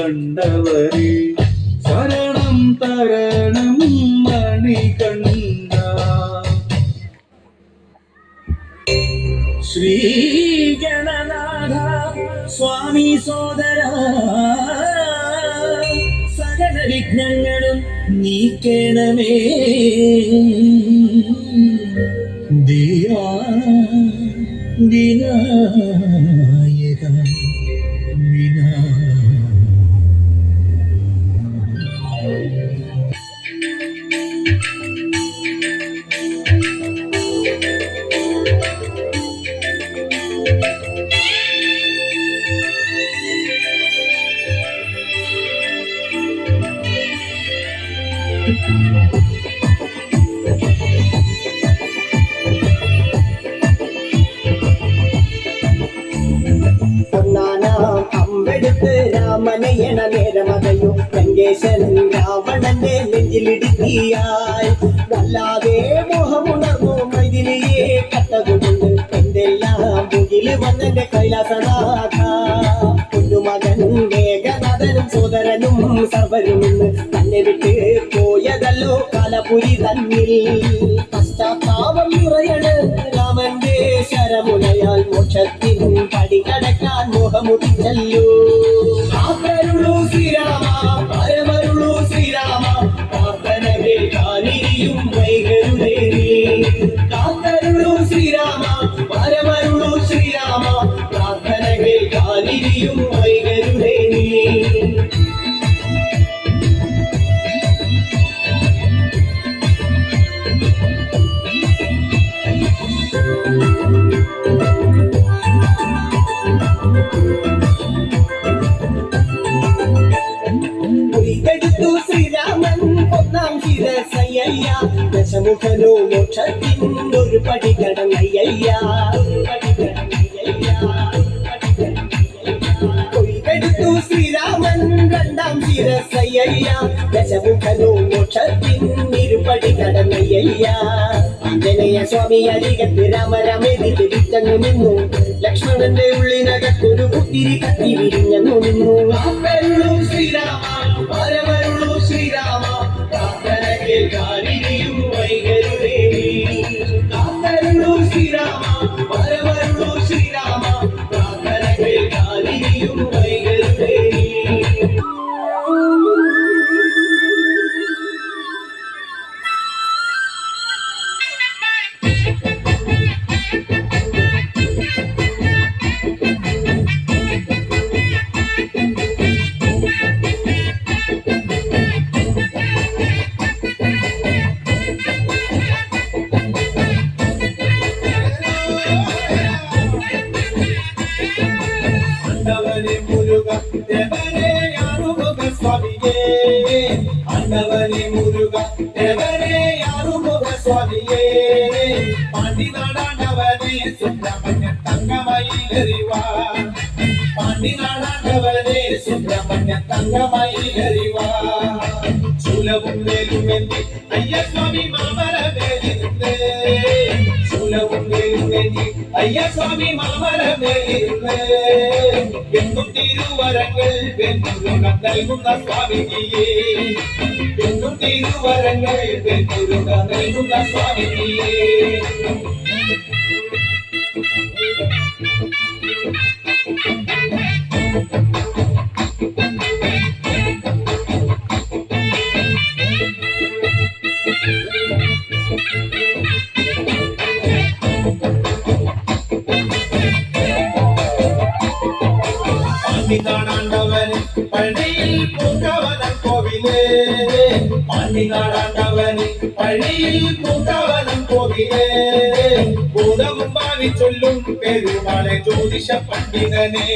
കണ്ടവരെ ശരണം തരണം മണികണ്ഠ. ശ്രീ ഗണനാഥ സ്വാമി സോദര സകല വിഘ്നങ്ങളും നീക്കണമേ. വിനായക അമ്പെടുത്ത് രാമനയണ നേരമകയോ ലങ്കേശൻ രാവണന്റെ നെഞ്ചിലിടുക്കിയായി വല്ലാതെ മോഹമുണർന്നു മൈഥിലിയെ കട്ടതുകൊണ്ട് എന്തെല്ലാം മുകില് വന്നെന്റെ കൈലാസനാഥ. കുഞ്ഞുമകൻ മേഘനാഥനും സോദരനും സർവരും ഇന്ന് തന്നെ വിട്ട് പോയതല്ലോ കാലപുരി തന്നിൽ. പശ്ചാത്താപം നിറയണ് രാമന്റെ ശരമുനയാൽ മോക്ഷത്തിൻ പടി കടക്കാൻ മോഹമുടിച്ചല്ലോ. കാത്തരുളൂ ശ്രീരാമ പരമരുളൂ ശ്രീരാമ പ്രാർത്ഥന കേൾക്കാനിരിയും വൈകരുതേ. കാത്തരുളൂ ശ്രീരാമ പരമരുളൂ ശ്രീരാമ പ്രാർത്ഥന കേൾക്കാനിരിയും വൈകരുതേ. ശ്രീരാമൻ ഒന്നാം ശിരസയ്യ ദശമുഖനോ മോക്ഷത്തിനൊരു പടി കടന്നയ്യ. കൊയ്തെടുത്തു ശ്രീരാമൻ രണ്ടാം ശിരസയ്യ ദശമുഖനോ മോക്ഷത്തിനിരുപടി കടന്നയ്യ. ആഞ്ജനേയ സ്വാമി അരികത്ത് രാമരാമേതി തിരിച്ചങ്ങു നിന്നു. ലക്ഷ്മണന്റെ ഉള്ളിനകത്തൊരു പുത്തിരി കത്തി വിരിഞ്ഞു നിന്നു. ശ്രീരാമ പരമരുളൂ ശ്രീരാമ പ്രാർത്ഥന കേൾക്കാനിരിയും വൈകരുതേ. കാത്തരുളൂ ശ്രീരാമ പരമരുളൂ ശ്രീരാമ പ്രാർത്ഥന കേൾക്കാനിരിയും വൈകരുതേ. ஆண்டவனே முருகா தேவனே ஆறுமுக சுவாமியே. ஆண்டவனே முருகா தேவனே ஆறுமுக சுவாமியே. பாண்டி நாடாண்டவனே சுப்பிரமணிய தங்கமயிலறிவா. பாண்டி நாடாண்டவனே சுப்பிரமணிய தங்கமயிலறிவா. சூலவும் வேலுமெந்தி ஐய சுவாமி மாமர மேலிருந்து. சூலவும் வேலுமெந்தி ஐய சுவாமி மாமர மேலிருந்து. എന്നും തിരുവരങ്ങൾ വെന്നുരുക നൽകുന്ന സ്വാമിജിയേ. എന്നും തിരുവരങ്ങൾ വെന്നുരുക നൽകുന്ന സ്വാമിജിയേ. பாண்டிநாடாண்டவன் பள்ளியில் பூங்கவனம் கோவிலே. பாண்டிநாடாண்டவன் பள்ளியில் பூங்கவனம் கோவிலே. பூதமும் பாவி சொல்லும் பெருமாளை ஜோதிஷ பண்டிதனே.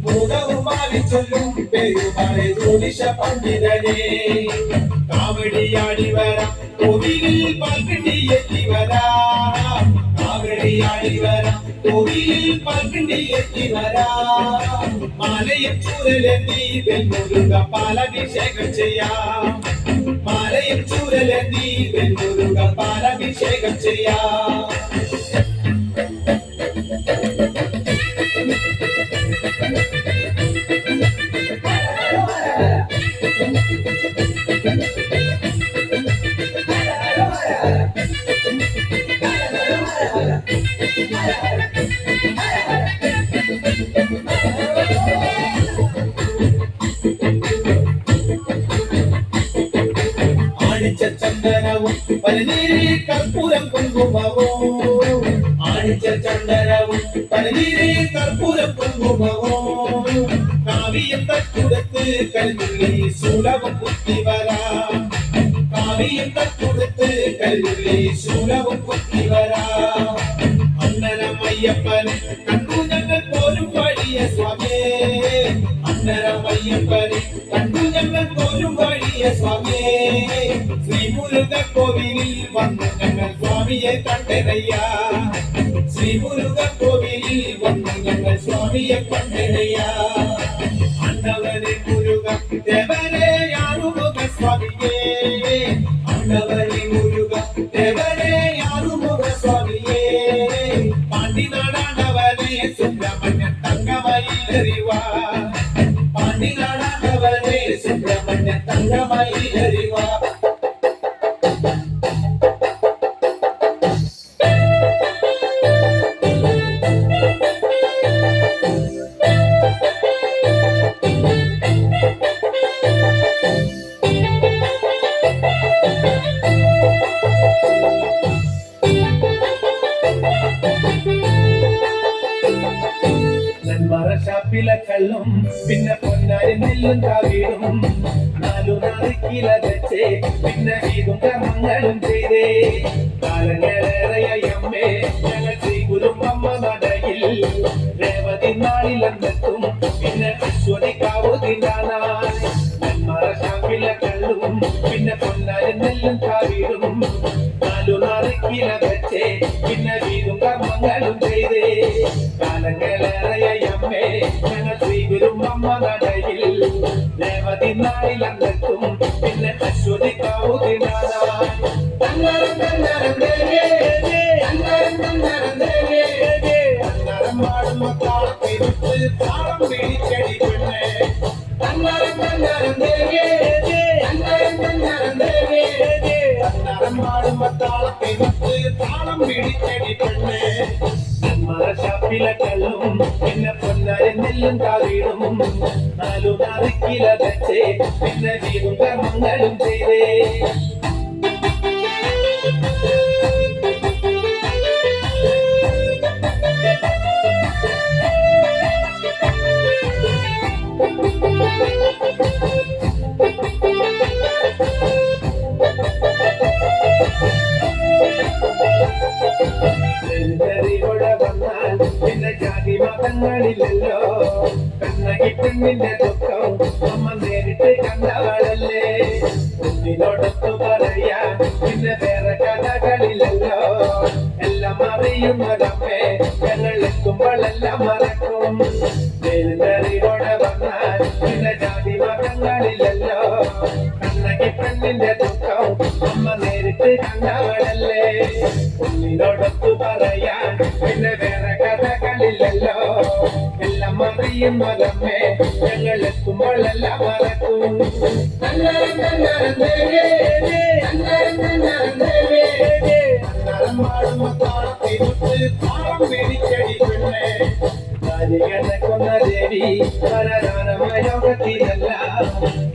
பூதமும் பாவி சொல்லும் பெருமாளை ஜோதிஷ பண்டிதனே. காவடியாடி வரா கோவிலில் பால்கண்டி ஏற்றி வரா. காவடியாடி வரா கோவிலில் பால்கண்டி ஏற்றி வரா. மாலையில் சூரலெந்தி வெண்முருக பாலபிஷேகம் செய்யா. மாலையில் சூரலெந்தி வெண்முருக பாலபிஷேகம் செய்யா. ആണിച്ച ചന്ദനവും പനിനീരി കർപ്പൂരം കുങ്കുമവും ആണിച്ച ചന്ദനവും പനിനീരി കർപ്പൂരം കുങ്കുമവും കാവിയം തട്ടുടുത്ത് കൽവിളി ശൂലവും കുത്തി വരാം കാവിയം തട്ടുടുത്ത് കൽവിളി ശൂലവും കുത്തി വരാം അന്നരമയ്യപ്പനെ കണ്ടു ഞങ്ങൾ പോരും വഴിയ സ്വാമിയേ അന്നരമയ്യപ്പനെ കണ്ടു ഞങ്ങൾ പോരും വഴിയ സ്വാമിയേ ശ്രീമുരുക കോവിലിൽ വന്നു ഞങ്ങൾ സ്വാമിയെ കണ്ടനയ്യ ശ്രീമുരുക കോവിലിൽ വന്നു ഞങ്ങൾ സ്വാമിയെ കണ്ടനയ്യ അന്നവനെ മുരുക ദേവനെ ആറുമുഖ സ്വാമിയേ അന്നവനെ മുരുക ദേവനെ ആറുമുഖ സ്വാമിയേ പാണ്ടിനാടാണ്ടവനെ സുബ്രഹ്മണ്യ തങ്കമയിലെറിവാ പാണ്ടിനാടാണ്ടവനെ സുബ്രഹ്മണ്യ തങ്കമയിലെറിവാ ും പിന്നെ പൊന്നാരി നെല്ലും കാവീടും 4 നാളിക്കില വെച്ച് പിന്നെ വീതും കർമ്മങ്ങളും ചെയ്തേ കാലങ്ങളേറെയമ്മേ ഞങ്ങൾ ശ്രീ ഗുരുമമ്മ നടയിൽ രേവതി നാളിലെന്നെത്തും പിന്നെ അശ്വതി കാവുതിനായി നെന്മറശാപ്പില കള്ളും പിന്നെ പൊന്നാരി നെല്ലും കാവീടും 4 നാളിക്കില വെച്ച് പിന്നെ വീതും കർമ്മങ്ങളും ചെയ്തേ കാലങ്ങളേറെയമ്മേ ഞങ്ങൾ ശ്രീ ഗുരുമമ്മ നടയിൽ രേവതി നാളിലെന്നെത്തും പിന്നെ അശ്വതി കാവുതിനായി അന്നരം പാടുമ്പോ താളത്തിരുത്ത് താളം പിടിച്ചടി പെണ്ണേ അന്നരം പാടുമ്പോ താളത്തിരുത്ത് താളം പിടിച്ചടി പെണ്ണേ ഷാപ്പില കള്ളും പിന്നെ പൊന്നാരി നെല്ലും കാവീടും 4 നാളിക്കില വെച്ച് പിന്നെ വീടും കർമ്മങ്ങളും ചെയ്തേ പിന്നെ ജാതി മതങ്ങളില്ലല്ലോ കണ്ണകി പെണ്ണിന്റെ ദുഃഖം അമ്മ നേരിട്ട് കണ്ടവളല്ലേ ഒന്നിനോടൊത്തു പറയാ പിന്നെ വേറെ കഥകളില്ലല്ലോ എല്ലാം അറിയുന്നതമ്മേ ഞങ്ങൾ എത്തുമ്പോഴെല്ലാം മറക്കും നേരിട്ടറിവോടെ വന്നാൽ പിന്നെ ജാതി മതങ്ങളില്ലല്ലോ കണ്ണകി പെണ്ണിന്റെ ദുഃഖം അമ്മ നേരിട്ട് കണ്ടവളല്ലേ ഒന്നിനോടൊത്തു പറയാൻ പിന്നെ വേറെ കഥകളില്ലല്ലോ എല്ലാം അറിയുന്നതമ്മേ ഞങ്ങൾ എത്തുമ്പോഴെല്ലാം മറക്കും പാടുമ്പോ താളത്തിരുത്ത് താളം പിടിച്ചടി പെണ്ണേ കൊന്ന ദേവി പരരാനമയോഗത്തിലല്ല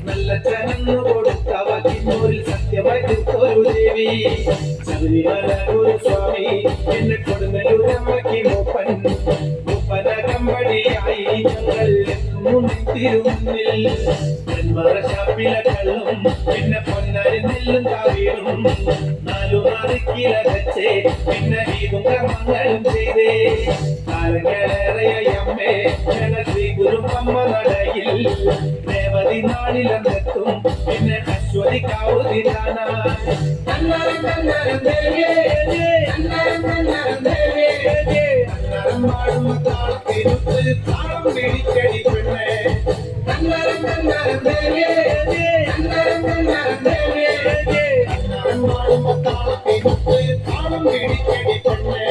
നല്ല ചനന്നു കൊടുത്തവ കിന്നൂരിൽ സത്യമായി തീർത്തൊരു ദേവി ശബരിമല ഒരു സ്വാമി എന്നെ കൊടുങ്ങല്ലൂരമ്മയ്ക്ക് മൂപ്പനകമ്പടിയായി ഞങ്ങൾ തിരുമുന്നിൽ ഷാപ്പില കള്ളും പിന്നെ പൊന്നാരി നെല്ലും കാവീടും 4 നാളിക്കില വെച്ച് പിന്നെ വീതും കർമ്മങ്ങളും ചെയ്തേ കാലങ്ങളേറെയമ്മേ ഞങ്ങൾ ശ്രീ ഗുരുമമ്മ നടയിൽ രേവതി നാളിലെന്നെത്തും പിന്നെ അശ്വതി കാവുതിനായി പാടുമ്പോ താളത്തിരുത്ത് താളം പിടിച്ചടി പെണ്ണേ പാടുമ്പോ താളത്തിരുത്ത് താളം പിടിച്ചടി പെണ്ണേ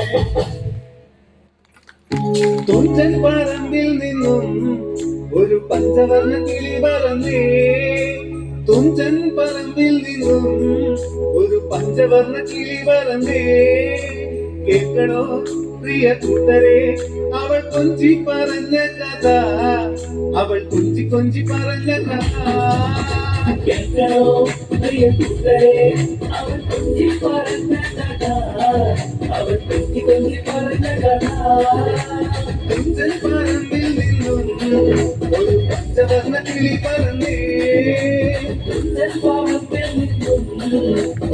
തുഞ്ചൻ പറമ്പിൽ നിന്നും ഒരു പഞ്ചവർണ്ണ കിളി പറന്നേ തുഞ്ചൻ പറമ്പിൽ നിന്നും ഒരു പഞ്ചവർണ്ണ കിളി പറന്നേ കേൾക്കണോ പ്രിയ കൂട്ടരെ അവൾ കൊഞ്ചി പറഞ്ഞ കഥ അവൾ കൊഞ്ചി കൊഞ്ചി പറഞ്ഞ കഥ കേൾക്കണോ പ്രിയ കൂട്ടരെ അവൾ കൊഞ്ചി പറഞ്ഞ കഥ അവൾ കൊഞ്ചി കൊഞ്ചി പറഞ്ഞ കഥ തുഞ്ചൻ പറമ്പിൽ നിന്നും ഒരു പച്ചവർണ്ണ കിളി പറന്നേ തുഞ്ചൻ പാവത്തിൽ നിന്നും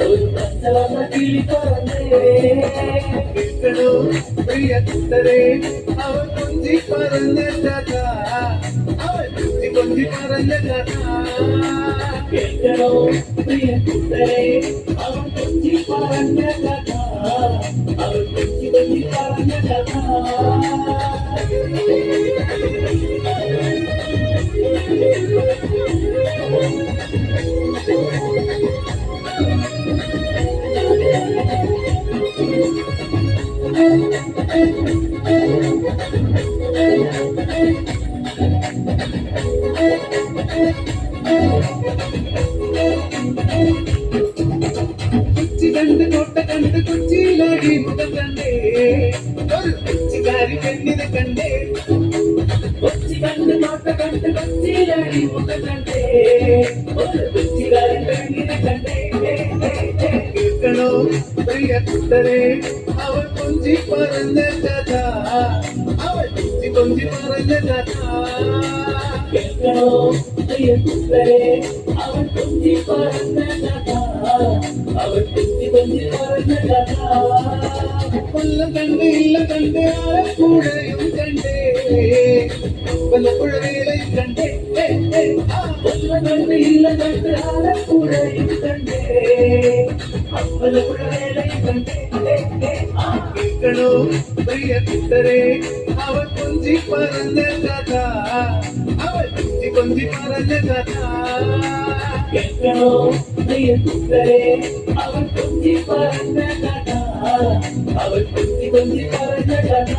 ഒരു പച്ചവർണ്ണ കിളി പറന്നേ കേൾക്കണോ പ്രിയ കൂട്ടരെ അവൾ കൊഞ്ചി പറഞ്ഞ കഥ അവൾ കൊഞ്ചി കൊഞ്ചി പറഞ്ഞ കഥ കേൾക്കണോ പ്രിയ കൂട്ടരെ അവൾ കൊഞ്ചി പറഞ്ഞ കഥ അവൾ കൊഞ്ചി കൊഞ്ചി പറഞ്ഞ കഥ കൊച്ചി കണ്ട് കോട്ട കണ്ട് കൊച്ചിയിലാടി മുഖം കണ്ടേ ഒരു കൊച്ചിക്കാരി പെണ്ണിനെ കണ്ടേ കൊച്ചി കണ്ട് കോട്ട കണ്ട് കൊച്ചിയിലടി മുഖ കണ്ടേ ഒരു കൊച്ചിക്കാരൻ പെണ്ണിനെ കണ്ടേ കേൾക്കണോ പ്രിയ കൂട്ടരെ അവൾ കൊഞ്ചി പറഞ്ഞ കഥ അവൾ കൊഞ്ചി കൊഞ്ചി പറഞ്ഞ കഥ കേൾക്കണോ പ്രിയ കൂട്ടരെ അവൾ കൊഞ്ചി പറഞ്ഞ കഥ അവൾ കൊഞ്ചി കൊഞ്ചി പറഞ്ഞ കഥ കൊല്ലം കണ്ട് ഇല്ല കണ്ട് ആലപ്പുഴയും കണ്ടേ വല്ലപ്പുഴ വേലയും കണ്ടേ കൊല്ലം കണ്ട് ഇല്ല കണ്ട് ആലപ്പുഴയും കണ്ടേ അമ്പലപ്പുഴ വേലയും കണ്ടേ കേൾക്കണോ പ്രിയ കൂട്ടരെ അവൾ കൊഞ്ചി പറഞ്ഞ കഥ അവൾ കൊഞ്ചി കൊഞ്ചി പറഞ്ഞ കഥ കേൾക്കണോ പ്രിയ കൂട്ടരെ അവൾ കൊഞ്ചി പറഞ്ഞ കഥ അവൾ കൊഞ്ചി കൊഞ്ചി പറഞ്ഞ കഥ